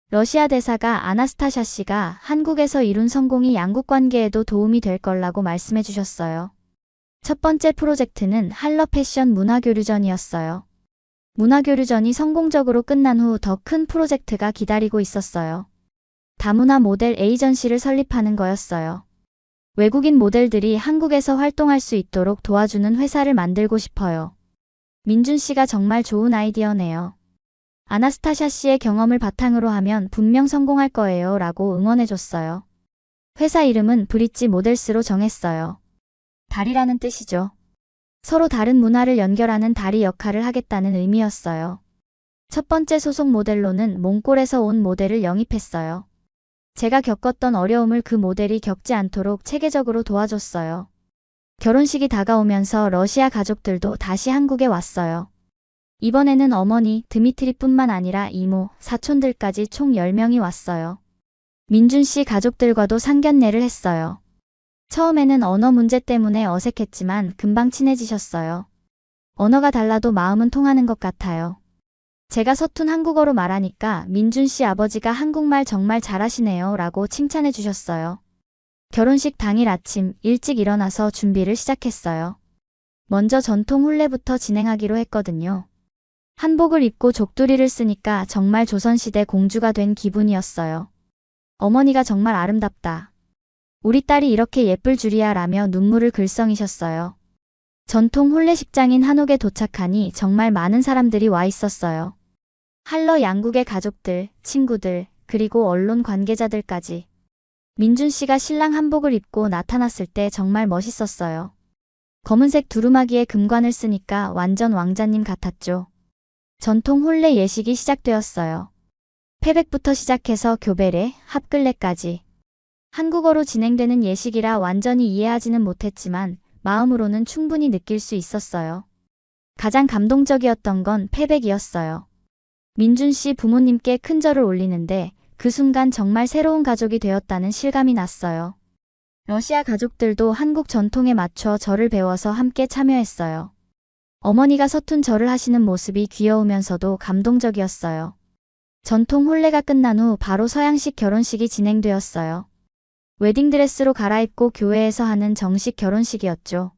러시아 대사가 아나스타샤 씨가 한국에서 이룬 성공이 양국 관계에도 도움이 될 거라고 말씀해 주셨어요. 첫 번째 프로젝트는 한러 패션 문화교류전이었어요. 문화교류전이 성공적으로 끝난 후 더 큰 프로젝트가 기다리고 있었어요. 다문화 모델 에이전시를 설립하는 거였어요. 외국인 모델들이 한국에서 활동할 수 있도록 도와주는 회사를 만들고 싶어요. 민준 씨가 정말 좋은 아이디어네요. 아나스타샤 씨의 경험을 바탕으로 하면 분명 성공할 거예요 라고 응원해줬어요. 회사 이름은 브릿지 모델스로 정했어요. 다리라는 뜻이죠. 서로 다른 문화를 연결하는 다리 역할을 하겠다는 의미였어요. 첫 번째 소속 모델로는 몽골에서 온 모델을 영입했어요. 제가 겪었던 어려움을 그 모델이 겪지 않도록 체계적으로 도와줬어요. 결혼식이 다가오면서 러시아 가족들도 다시 한국에 왔어요. 이번에는 어머니, 드미트리뿐만 아니라 이모, 사촌들까지 총 10명이 왔어요. 민준 씨 가족들과도 상견례를 했어요. 처음에는 언어 문제 때문에 어색했지만 금방 친해지셨어요. 언어가 달라도 마음은 통하는 것 같아요. 제가 서툰 한국어로 말하니까 민준 씨 아버지가 한국말 정말 잘하시네요 라고 칭찬해 주셨어요. 결혼식 당일 아침 일찍 일어나서 준비를 시작했어요. 먼저 전통 혼례부터 진행하기로 했거든요. 한복을 입고 족두리를 쓰니까 정말 조선시대 공주가 된 기분이었어요. 어머니가 정말 아름답다. 우리 딸이 이렇게 예쁠 줄이야 라며 눈물을 글썽이셨어요. 전통 혼례식장인 한옥에 도착하니 정말 많은 사람들이 와 있었어요. 한러 양국의 가족들, 친구들, 그리고 언론 관계자들까지. 민준 씨가 신랑 한복을 입고 나타났을 때 정말 멋있었어요. 검은색 두루마기에 금관을 쓰니까 완전 왕자님 같았죠. 전통 혼례 예식이 시작되었어요. 패백부터 시작해서 교배례, 합글례까지. 한국어로 진행되는 예식이라 완전히 이해하지는 못했지만 마음으로는 충분히 느낄 수 있었어요. 가장 감동적이었던 건 패백이었어요. 민준 씨 부모님께 큰 절을 올리는데 그 순간 정말 새로운 가족이 되었다는 실감이 났어요. 러시아 가족들도 한국 전통에 맞춰 절을 배워서 함께 참여했어요. 어머니가 서툰 절을 하시는 모습이 귀여우면서도 감동적이었어요. 전통 혼례가 끝난 후 바로 서양식 결혼식이 진행되었어요. 웨딩드레스로 갈아입고 교회에서 하는 정식 결혼식이었죠.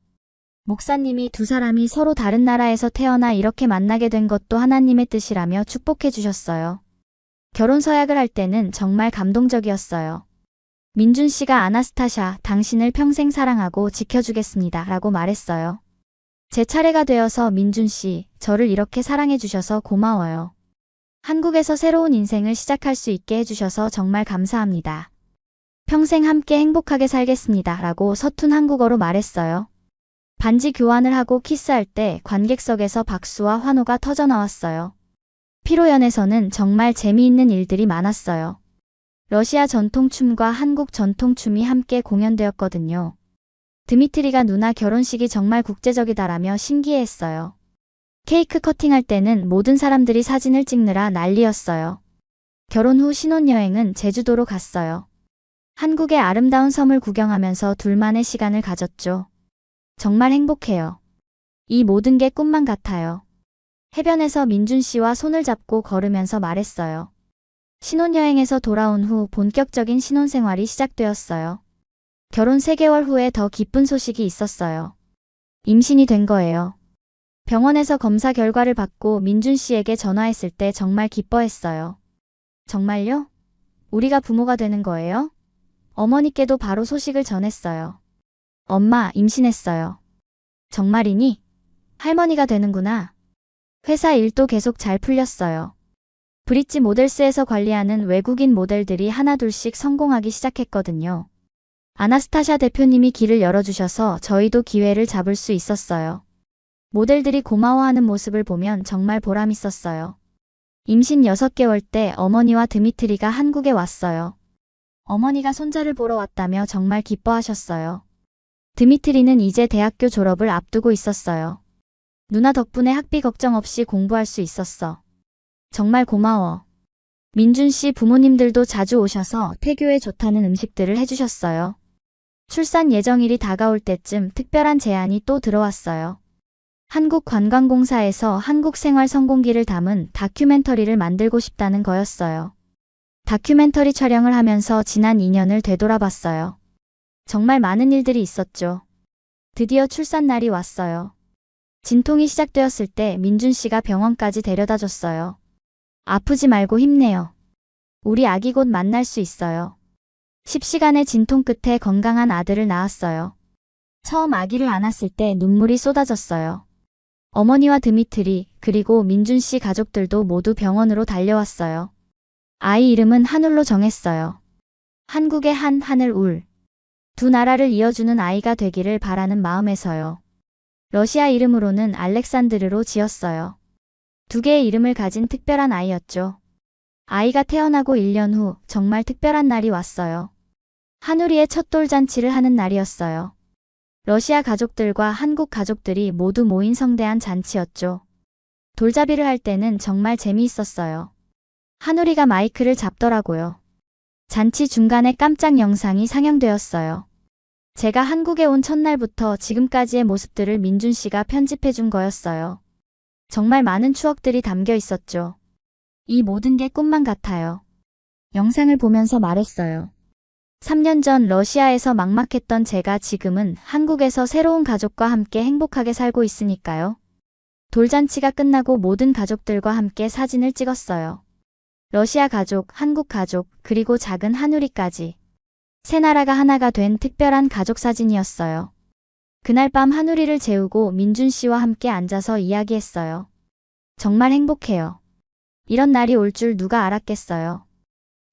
목사님이 두 사람이 서로 다른 나라에서 태어나 이렇게 만나게 된 것도 하나님의 뜻이라며 축복해 주셨어요. 결혼 서약을 할 때는 정말 감동적이었어요. 민준 씨가 아나스타샤, 당신을 평생 사랑하고 지켜주겠습니다 라고 말했어요. 제 차례가 되어서 민준 씨, 저를 이렇게 사랑해 주셔서 고마워요. 한국에서 새로운 인생을 시작할 수 있게 해주셔서 정말 감사합니다. 평생 함께 행복하게 살겠습니다 라고 서툰 한국어로 말했어요. 반지 교환을 하고 키스할 때 관객석에서 박수와 환호가 터져나왔어요. 피로연에서는 정말 재미있는 일들이 많았어요. 러시아 전통춤과 한국 전통춤이 함께 공연되었거든요. 드미트리가 누나 결혼식이 정말 국제적이다라며 신기해했어요. 케이크 커팅할 때는 모든 사람들이 사진을 찍느라 난리였어요. 결혼 후 신혼여행은 제주도로 갔어요. 한국의 아름다운 섬을 구경하면서 둘만의 시간을 가졌죠. 정말 행복해요. 이 모든 게 꿈만 같아요. 해변에서 민준 씨와 손을 잡고 걸으면서 말했어요. 신혼여행에서 돌아온 후 본격적인 신혼생활이 시작되었어요. 결혼 3개월 후에 더 기쁜 소식이 있었어요. 임신이 된 거예요. 병원에서 검사 결과를 받고 민준 씨에게 전화했을 때 정말 기뻐했어요. 정말요? 우리가 부모가 되는 거예요? 어머니께도 바로 소식을 전했어요. 엄마, 임신했어요. 정말이니? 할머니가 되는구나. 회사 일도 계속 잘 풀렸어요. 브릿지 모델스에서 관리하는 외국인 모델들이 하나둘씩 성공하기 시작했거든요. 아나스타샤 대표님이 길을 열어주셔서 저희도 기회를 잡을 수 있었어요. 모델들이 고마워하는 모습을 보면 정말 보람있었어요. 임신 6개월 때 어머니와 드미트리가 한국에 왔어요. 어머니가 손자를 보러 왔다며 정말 기뻐하셨어요. 드미트리는 이제 대학교 졸업을 앞두고 있었어요. 누나 덕분에 학비 걱정 없이 공부할 수 있었어. 정말 고마워. 민준 씨 부모님들도 자주 오셔서 태교에 좋다는 음식들을 해주셨어요. 출산 예정일이 다가올 때쯤 특별한 제안이 또 들어왔어요. 한국관광공사에서 한국 생활 성공기를 담은 다큐멘터리를 만들고 싶다는 거였어요. 다큐멘터리 촬영을 하면서 지난 2년을 되돌아봤어요. 정말 많은 일들이 있었죠. 드디어 출산 날이 왔어요. 진통이 시작되었을 때 민준 씨가 병원까지 데려다 줬어요. 아프지 말고 힘내요. 우리 아기 곧 만날 수 있어요. 10시간의 진통 끝에 건강한 아들을 낳았어요. 처음 아기를 안았을 때 눈물이 쏟아졌어요. 어머니와 드미트리 그리고 민준 씨 가족들도 모두 병원으로 달려왔어요. 아이 이름은 한울로 정했어요. 한국의 한, 하늘 울. 두 나라를 이어주는 아이가 되기를 바라는 마음에서요. 러시아 이름으로는 알렉산드르로 지었어요. 2개의 이름을 가진 특별한 아이였죠. 아이가 태어나고 1년 후 정말 특별한 날이 왔어요. 한우리의 첫 돌잔치를 하는 날이었어요. 러시아 가족들과 한국 가족들이 모두 모인 성대한 잔치였죠. 돌잡이를 할 때는 정말 재미있었어요. 한우리가 마이크를 잡더라고요. 잔치 중간에 깜짝 영상이 상영되었어요. 제가 한국에 온 첫날부터 지금까지의 모습들을 민준 씨가 편집해 준 거였어요. 정말 많은 추억들이 담겨 있었죠. 이 모든 게 꿈만 같아요. 영상을 보면서 말했어요. 3년 전 러시아에서 막막했던 제가 지금은 한국에서 새로운 가족과 함께 행복하게 살고 있으니까요. 돌잔치가 끝나고 모든 가족들과 함께 사진을 찍었어요. 러시아 가족, 한국 가족, 그리고 작은 한우리까지. 세 나라가 하나가 된 특별한 가족 사진이었어요. 그날 밤 한우리를 재우고 민준 씨와 함께 앉아서 이야기했어요. 정말 행복해요. 이런 날이 올 줄 누가 알았겠어요.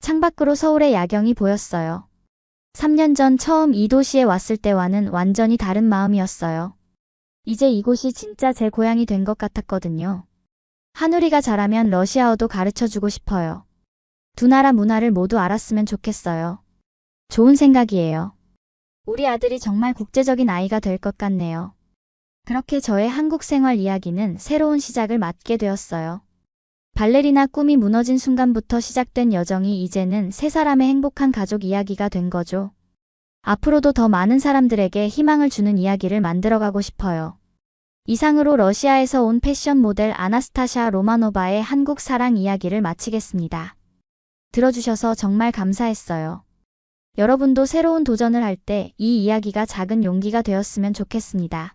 창밖으로 서울의 야경이 보였어요. 3년 전 처음 이 도시에 왔을 때와는 완전히 다른 마음이었어요. 이제 이곳이 진짜 제 고향이 된 것 같았거든요. 한우리가 자라면 러시아어도 가르쳐주고 싶어요. 두 나라 문화를 모두 알았으면 좋겠어요. 좋은 생각이에요. 우리 아들이 정말 국제적인 아이가 될 것 같네요. 그렇게 저의 한국 생활 이야기는 새로운 시작을 맞게 되었어요. 발레리나 꿈이 무너진 순간부터 시작된 여정이 이제는 세 사람의 행복한 가족 이야기가 된 거죠. 앞으로도 더 많은 사람들에게 희망을 주는 이야기를 만들어가고 싶어요. 이상으로 러시아에서 온 패션 모델 아나스타샤 로마노바의 한국 사랑 이야기를 마치겠습니다. 들어주셔서 정말 감사했어요. 여러분도 새로운 도전을 할 때 이 이야기가 작은 용기가 되었으면 좋겠습니다.